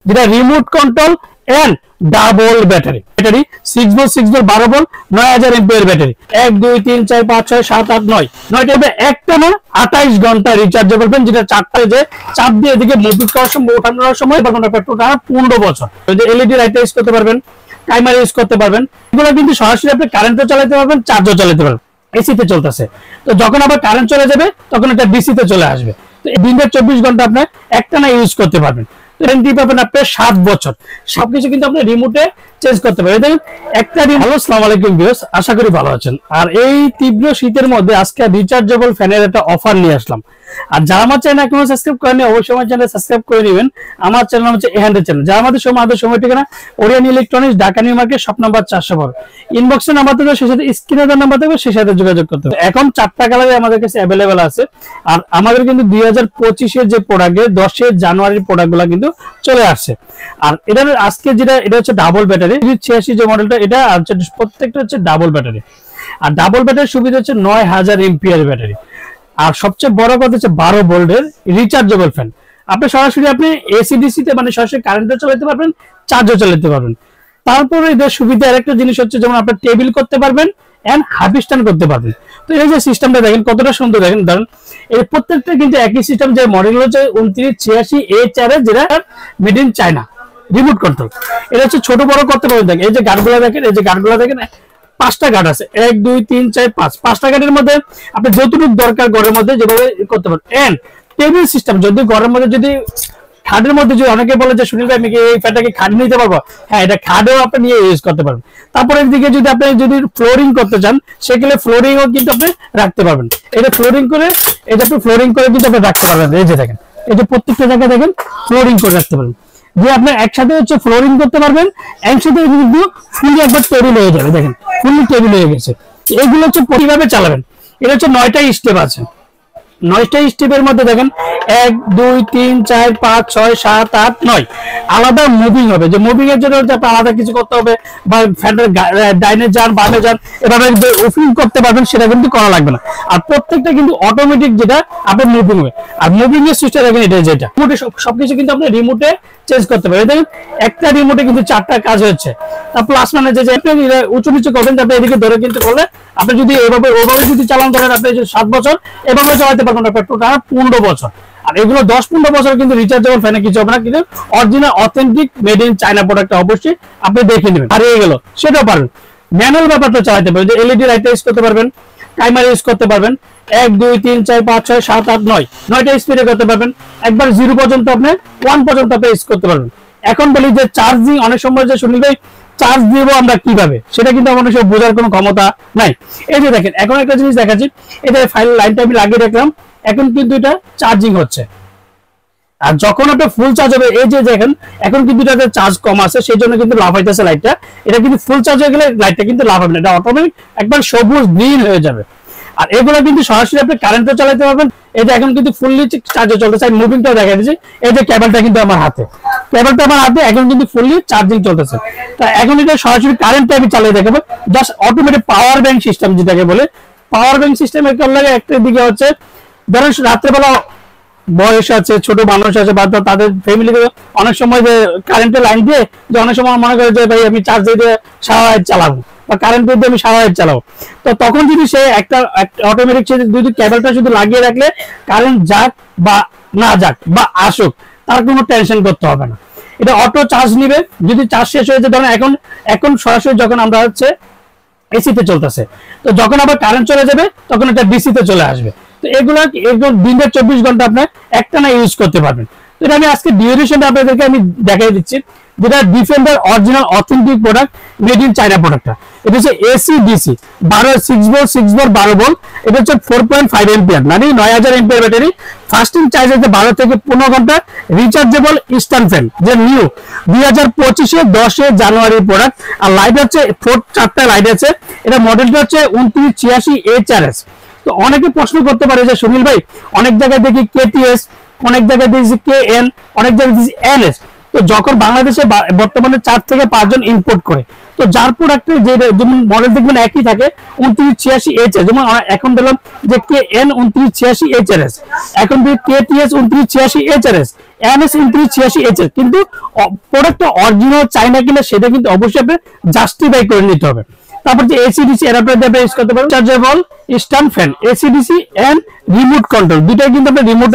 যেটা remote control and double battery. Battery 6 volt 6 volt 12 volt 9000 MPR battery. 1 2 3 4 5 6 7 8 9 9 টাইপে একটা না 28 ঘন্টা রিচার্জেবল ফ্যান, যেটা চারটা যে চাপ দিয়ে এদিকে মুভ করার সময় ওঠানোর সময় বা কোনো পেট্রোল টানা 15 বছর। যদি এলইডি লাইট ইউজ করতে পারবেন, টাইমার ইউজ করতে পারবেন, এগুলো কিন্তু সরাসরি আপনি কারেন্টও চালাতে পারবেন, চার্জও চালাতে পারবেন। এসিতে চলতেছে, তো যখন আবার কারেন্ট চলে যাবে তখন এটা ডিসিতে চলে আসবে। তো এই দিনের 24 ঘন্টা আপনি একটানা ইউজ করতে পারবেন। গ্যারান্টি পাবেন আপনি 7 বছর। সবকিছু কিন্তু আপনি রিমোটে চেঞ্জ করতে পারবেন। দেখেন একটা হ্যালো, আসসালামু আলাইকুম ভিউয়ার্স, আশা করি ভালো আছেন। আর এই তীব্র শীতের মধ্যে আজকে রিচার্জেবল ফ্যানের একটা অফার নিয়ে আসলাম। আর যারা আমার চ্যানেল এখনো সাবস্ক্রাইব করেনি অবশ্যই আমার চ্যানেল সাবস্ক্রাইব করে নেবেন। আমার চ্যানেল হচ্ছে এহান্ডের চ্যানেল। যারা আমাদের সময় ঠিকানা Orion electronics, Dhaka new market, shop number 412। ইনবক্সে নাম্বার থাকবে, সেই সাথে স্ক্রিনে দেওয়া নাম্বার থাকবে, সেই সাথে যোগাযোগ করতে হবে। এখন 4টা কালারে আমাদের কাছে অ্যাভেলেবেল আছে। আর আমাদের কিন্তু 2025 এর যে প্রোডাক্ট 10 জানুয়ারির প্রোডাক্টগুলো কিন্তু চলে আসছে। আর এটার আজকে এটা হচ্ছে ডাবল ব্যাটারি 86 যে মডেলটা, এটা আর প্রত্যেকটা হচ্ছে ডাবল ব্যাটারি। আর ডাবল ব্যাটারির সুবিধা হচ্ছে 9000 এমপিআর ব্যাটারি। আর সবচেয়ে বড় কথা হচ্ছে 12 ভোল্টের রিচার্জেবল ফ্যান। আপনি সরাসরি আপনি এসি তে মানে সরাসরি কারেন্টও চালাতে পারবেন, চার্জও চালাতে পারবেন। তারপরে এদের সুবিধা আরেকটা জিনিস হচ্ছে, যেমন আপনি টেবিল করতে পারবেন এন্ড হাফ স্ট্যান্ড করতে পারবেন। তো এই যে সিস্টেমটা দেখেন কতটা সুন্দর, দেখেন ধরেন এই প্রত্যেকটা কিন্তু একই সিস্টেম। যে মডেল হচ্ছে 2986A4 যেটা made in China, remote control. এটা হচ্ছে ছোট বড় করতে পারবেন। দেখেন এই যে গার্ডগুলো দেখেন, এই যে গার্ডগুলো দেখেন 5টা গার্ড আছে, 1 2 3 4 5 5টা গার্ডের মধ্যে আপনি যতটুকু দরকার ঘরের মধ্যে যেভাবে করতে পারেন। এন্ড টেবিল সিস্টেম, যদি ঘরের মধ্যে যদি খাটের মধ্যে যদি অনেকে বলে যে সুনীল ভাই আমি কি এই ফ্যানটাকে খাট নিতে পারবো, হ্যাঁ এটা খাটেও আপনি নিয়ে ইউজ করতে পারবেন। তারপরে এদিকে যদি আপনি ফ্লোরিং করতে চান সেক্ষেত্রে ফ্লোরিংও কিন্তু আপনি রাখতে পারবেন। এটা ফ্লোরিং করে কিন্তু আপনি রাখতে পারবেন। এই যে দেখেন, এই যে প্রত্যেকটা জায়গায় দেখেন ফ্লোরিং করে রাখতে পারবেন। যে আপনি একসাথে হচ্ছে ফ্লোরিং করতে পারবেন, একসাথে কিন্তু ফুলি একবার টেবিল হয়ে যাবে। দেখেন ফুলি টেবিল হয়ে গেছে। এগুলো হচ্ছে কিভাবে চালাবেন, এটা হচ্ছে 9টা স্টেপ আছে। 9টা স্টেপের মধ্যে দেখেন 1 2 3 4 5 6 7 8 9 আলাদা মুভিং হবে। যে মুভিং এর জন্য আলাদা কিছু করতে হবে, বা ফ্যানের ডাইনে যান বামে যান এভাবে ওপেন করতে পারবেন, সেটা কিন্তু করা লাগবে না। আর প্রত্যেকটা কিন্তু অটোমেটিক, যেটা আপনার মুভিং হবে। আর মুভিং এর সুইচটা দেখেন, এটা যেটা রিমোটে সবকিছু কিন্তু আপনি রিমোটে চেঞ্জ করতে পারবেন। দেখেন একটা রিমোটে কিন্তু 4টা কাজ হচ্ছে। তার প্লাস মানে যে আপনি উঁচু নিচু করবেন, তারপরে এদিকে ধরে কিন্তু করলে আপনি যদি ওভাবে যদি চালান করেন, আপনি 7 বছর এভাবে চালাতে পারবেন না, পেট্রোল টানা 15 বছর। আর এগুলো 10-15 বছর কিন্তু রিচার্জেবল ফ্যানে কিছু হবে না, কিন্তু original authentic made in China product অবশ্যই আপনি দেখে নেবেন। আর এই গেল সেটাও পারবেন। ম্যানুয়াল ব্যাপারটা চালাতে পারবেন, যে এলইডি লাইট ইউজ করতে পারবেন, টাইমার ইউজ করতে পারবেন। 1 2 3 4 5 6 7 8 9 9টা স্পিডে করতে পারবেন। একবার 0 পর্যন্ত আপনি 1 পর্যন্ত আপনি ইউজ করতে পারবেন। এখন বলি যে চার্জিং, অনেক সময় যে শুনি ভাই চার্জ দিব আমরা কিভাবে, সেটা কিন্তু আমাদের সব বোঝার কোনো ক্ষমতা নাই। এই যে দেখেন এখন একটা জিনিস দেখাচ্ছি, এটা ফাইল লাইনটা আমি লাগিয়ে রাখলাম, এখন কিন্তু এটা চার্জিং হচ্ছে। আর যখন আপনার ফুল চার্জ হবে, এই যে দেখেন এখন কিন্তু এটাতে চার্জ কম আছে, সেই জন্য কিন্তু লাভ হইতেছে লাইটটা। এটা কিন্তু ফুল চার্জ হয়ে গেলে লাইটটা কিন্তু লাভ হবে না, এটা অটোমেটিক একবার সবুজ গ্রিন হয়ে যাবে। আর এগুলো কিন্তু সরাসরি আপনি কারেন্টও চালাতে পারবেন। এই যে এখন কিন্তু ফুললি চার্জে চলতেছে। আমি মুভিংটাও দেখা দিচ্ছি, এই যে কেবলটা কিন্তু আমার হাতে, এখন কিন্তু ফুললি চার্জিং চলতেছে। তা এখন এটা সরাসরি কারেন্টে আমি চালিয়ে দেখাবো। Just automatic power bank system যেটাকে বলে, পাওয়ার ব্যাংক সিস্টেম লাগে। একটা দিকে হচ্ছে ধরেন রাত্রেবেলা বয়স আছে, ছোট মানুষ আছে, বা তাদের ফ্যামিলিতে অনেক সময় যে কারেন্টের লাইন দিয়ে যে অনেক সময় মনে করে যে ভাই আমি চার্জ দিয়ে সারা রাত চালাবো, বা কারেন্ট দিয়ে আমি সারা রাত চালাবো, তো তখন যদি সে একটা অটোমেটিক যদি কেবলটা শুধু লাগিয়ে রাখলে কারেন্ট যাক বা না যাক বা আসুক, তার কোনো টেনশন করতে হবে না। এটা অটো চার্জ নিবে। যদি চার্জ শেষ হয়ে যায়, ধরেন এখন সরাসরি যখন আমরা হচ্ছে এসিতে চলতেছে, তো যখন আবার কারেন্ট চলে যাবে তখন এটা ডিসিতে চলে আসবে। তো এগুলো দিনের 24 ঘন্টা আপনার একটানা ইউজ করতে পারবেন। তো এটা আমি আজকে ডিউরেশনটা আপনাদেরকে আমি দেখাই দিচ্ছি, যেটা defender original authentic product, made in China প্রোডাক্টটা। এটা হচ্ছে এসি ডিসি 6 ভোল্ট 12 ভোল্ট। এটা হচ্ছে 4.5 এম্পিয়ার, মানে 9000 এম্পিয়ার ব্যাটারি। ফাস্টিং চার্জ হচ্ছে 12 থেকে 15 ঘন্টা। রিচার্জেবল ইনস্ট্যান্ট ফ্যান, যে নিউ 2025 10 জানুয়ারি প্রোডাক্ট। আর লাইট হচ্ছে 4টা লাইট আছে। এটা মডেলটা হচ্ছে 2986A4S। তো অনেকে প্রশ্ন করতে পারে যে সুনীল ভাই অনেক জায়গায় দেখি কেটিএস, অনেক জায়গায় দেখি কেএন, অনেক জায়গায় দেখি এনএস। তো যখন বাংলাদেশে বর্তমানে 4 থেকে 5 জন ইম্পোর্ট করে, তো যার প্রোডাক্টের যে যেমন মডেল দেখবেন একই থাকে 2986HS, যেমন এখন বললাম যে KN 2986HRS, এখন KTS 2986HRS, NS 2986HS, কিন্তু প্রোডাক্টটা অরিজিনাল চাইনা কিনা সেটা কিন্তু অবশ্যই আপনি জাস্টিফাই করে নিতে হবে। তারপর যে ACDC অ্যাডাপ্টার দিয়ে ইউজ করতে পারেন, chargeable stand fan, ACDC and remote control, দুটাই কিন্তু আপনি রিমোট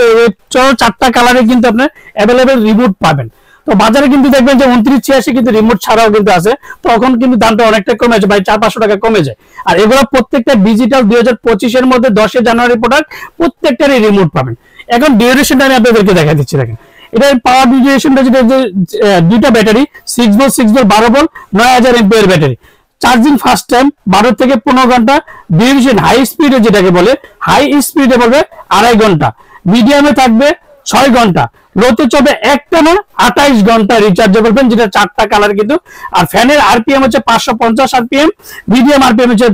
4টা কালারে কিন্তু আপনি अवेलेबल রিমোট পাবেন। তো বাজারে কিন্তু দেখবেন যে 2986 কিন্তু রিমোট ছাড়াও কিন্তু আছে, তখন কিন্তু দামটা অনেকটা কমে যায়, ভাই 400-500 টাকা কমে যায়। আর এগুলো প্রত্যেকটা ডিজিটাল 2025 এর মধ্যে 10 জানুয়ারি প্রোডাক্ট, প্রত্যেকটারই রিমোট পাবেন। এখন ডিউরেশনটা আমি আপনাদেরকে দেখা দিচ্ছি, দেখেন এটার পাওয়ার ডিউরেশনটা যেটা দুইটা battery 6 volt 6 volt 12 volt 9000 MPR battery, charging first time 12 থেকে 15 ঘন্টা, ডিউরেশন হাই স্পিডে যেটাকে বলে হাই স্পিডে বলবে 2.5 ঘন্টা, মিডিয়ামে থাকবে 6 ঘন্টা, লোতে চলবে একটানা 28 ঘন্টা রিচার্জেবল ফ্যান, যেটা 4টা কালার কিন্তু। আর ফ্যানের আরপিএম হচ্ছে 550 আরপিএম, মিডিয়াম আরপিএম হচ্ছে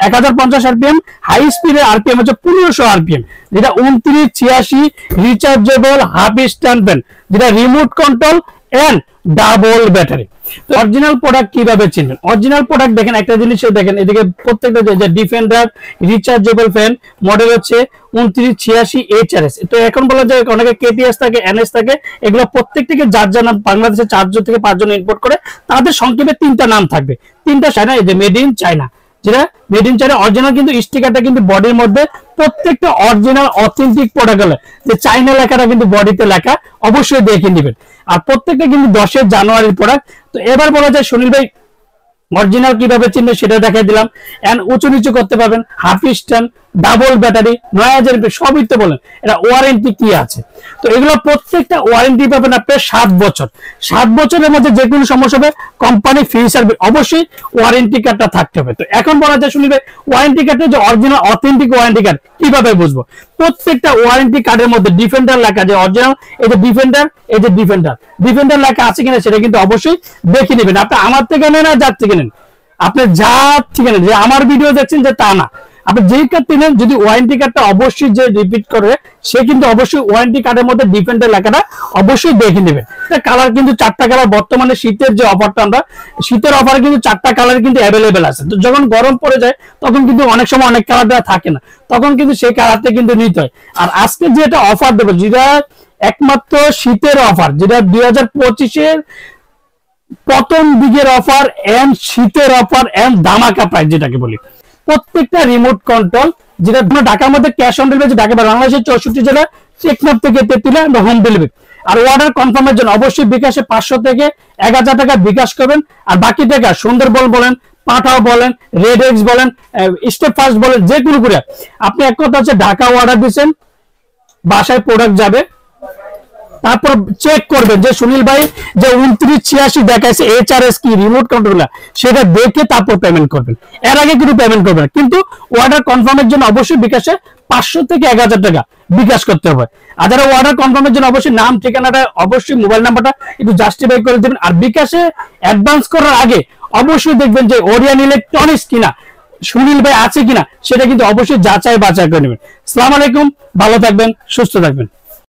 1050 আরপিএম, হাই স্পিডের আরপিএম হচ্ছে 1500 আরপিএম, যেটা 2986 রিচার্জেবল হাফ স্ট্যান্ড ফ্যান, যেটা remote control and double battery. Original product কিভাবে চিনবেন? অরিজিনাল প্রোডাক্ট দেখেন, একটা জিনিস দেখেন, এদিকে প্রত্যেকটা যে ডিফেন্ডার রিচার্জেবল ফ্যান মডেল হচ্ছে 2986HRS। তো এখন বলা যায় অনেকে KTS থাকে, NS থাকে, এগুলো প্রত্যেকটিকে যার যার নাম, বাংলাদেশে 4 জন থেকে 5 জন ইম্পোর্ট করে, তাদের সংক্ষেপে 3টা নাম থাকবে, 3টা চায়না, এই যে মেড ইন চায়না, যেটা মেড ইন চায়না অরিজিনাল, কিন্তু স্টিকারটা কিন্তু বডির মধ্যে প্রত্যেকটা অরিজিনাল অথেন্টিক প্রোডাক্ট হলে যে চাইনা লেখাটা কিন্তু বডিতে লেখা, অবশ্যই দেখে নেবেন। আর প্রত্যেকটা কিন্তু 10 জানুয়ারির প্রোডাক্ট। তো এবার বলা যায় সুনীল ভাই অরিজিনাল কিভাবে চিনবে সেটা দেখাই দিলাম। এন্ড উঁচু নিচু করতে পারবেন, half stand, double battery, 9000 MP, সবই তো বলেন এটা ওয়ারেন্টি কি আছে। তো এগুলো প্রত্যেকটা ওয়ারেন্টি পাবেন আপনার 7 বছর। 7 বছরের মধ্যে যে কোনো সমস্যা হবে কোম্পানি ফ্রি সার্ভিস, অবশ্যই ওয়ারেন্টি কার্ডটা থাকতে হবে। তো এখন বলা যায় শুনবে ওয়ারেন্টি কার্ডটা যে অরিজিনাল অথেন্টিক ওয়ারেন্টি কার্ড কিভাবে বুঝবো? প্রত্যেকটা ওয়ারেন্টি কার্ডের মধ্যে ডিফেন্ডার লেখা, যে অরিজিনাল এই যে ডিফেন্ডার, এই যে ডিফেন্ডার লেখা আছে কিনা সেটা কিন্তু অবশ্যই দেখে নেবেন। আপনি আমার থেকে নেন আর যার থেকে নেন, আপনি যার থেকে নেন, যে আমার ভিডিও দেখছেন যে তা না, আপনি যেই কার্ডটি নেন যদি ওয়ারেন্টি কার্ডটা অবশ্যই যে রিপিট করে সে কিন্তু অবশ্যই ওয়ারেন্টি কার্ডের মধ্যে ডিফেন্ডার লেখাটা অবশ্যই দেখে নেবেন। কালার কিন্তু 4টা কালার, বর্তমানে শীতের যে অফারটা, আমরা শীতের অফারে কিন্তু 4টা কালার কিন্তু অ্যাভেলেবেল আছে। তো যখন গরম পড়ে যায় তখন কিন্তু অনেক সময় অনেক কালারটা থাকে না, তখন কিন্তু সেই কালারটা কিন্তু নিতে হয়। আর আজকে যে এটা অফার দেবো, যেটা একমাত্র শীতের অফার, যেটা 2025-এর প্রথম দিকের অফার এন্ড শীতের অফার এন্ড ধামাকা প্রাইস যেটাকে বলি, প্রত্যেকটা রিমোট কন্ট্রোল, যেটা ঢাকার মধ্যে ক্যাশ অন ডেলিভারি, ঢাকা বাংলাদেশের 64 জেলা, টেকনাফ থেকে তেতুলিয়া হোম ডেলিভারি। আর অর্ডার কনফার্মের জন্য অবশ্যই বিকাশে 500 থেকে 1000 টাকা বিকাশ করবেন। আর বাকি টাকা সুন্দরবন বলেন, পাঠাও বলেন, রেড এক্স বলেন, স্টেপ ফার্স্ট বলেন, যে কোনো করে আপনি এক কথা হচ্ছে ঢাকা অর্ডার দিচ্ছেন, বাসায় প্রোডাক্ট যাবে, তারপর চেক করবেন যে সুনীল ভাই যে 2986 দেখাইছে HRS কি রিমোট কন্ট্রোলার, সেটা দেখে তারপর পেমেন্ট করবেন, এর আগে কিন্তু পেমেন্ট করবেন না। কিন্তু অর্ডার কনফার্মের জন্য অবশ্যই বিকাশে 500 থেকে 1000 টাকা বিকাশ করতে হবে। আর যারা অর্ডার কনফার্মের জন্য অবশ্যই নাম, ঠিকানাটা, অবশ্যই মোবাইল নাম্বারটা একটু জাস্টিফাই করে দেবেন। আর বিকাশে অ্যাডভান্স করার আগে অবশ্যই দেখবেন যে ওরিয়ান ইলেকট্রনিক্স কিনা, সুনীল ভাই আছে কিনা, সেটা কিন্তু অবশ্যই যাচাই বাছাই করে নেবেন। আসসালামু আলাইকুম, ভালো থাকবেন, সুস্থ থাকবেন।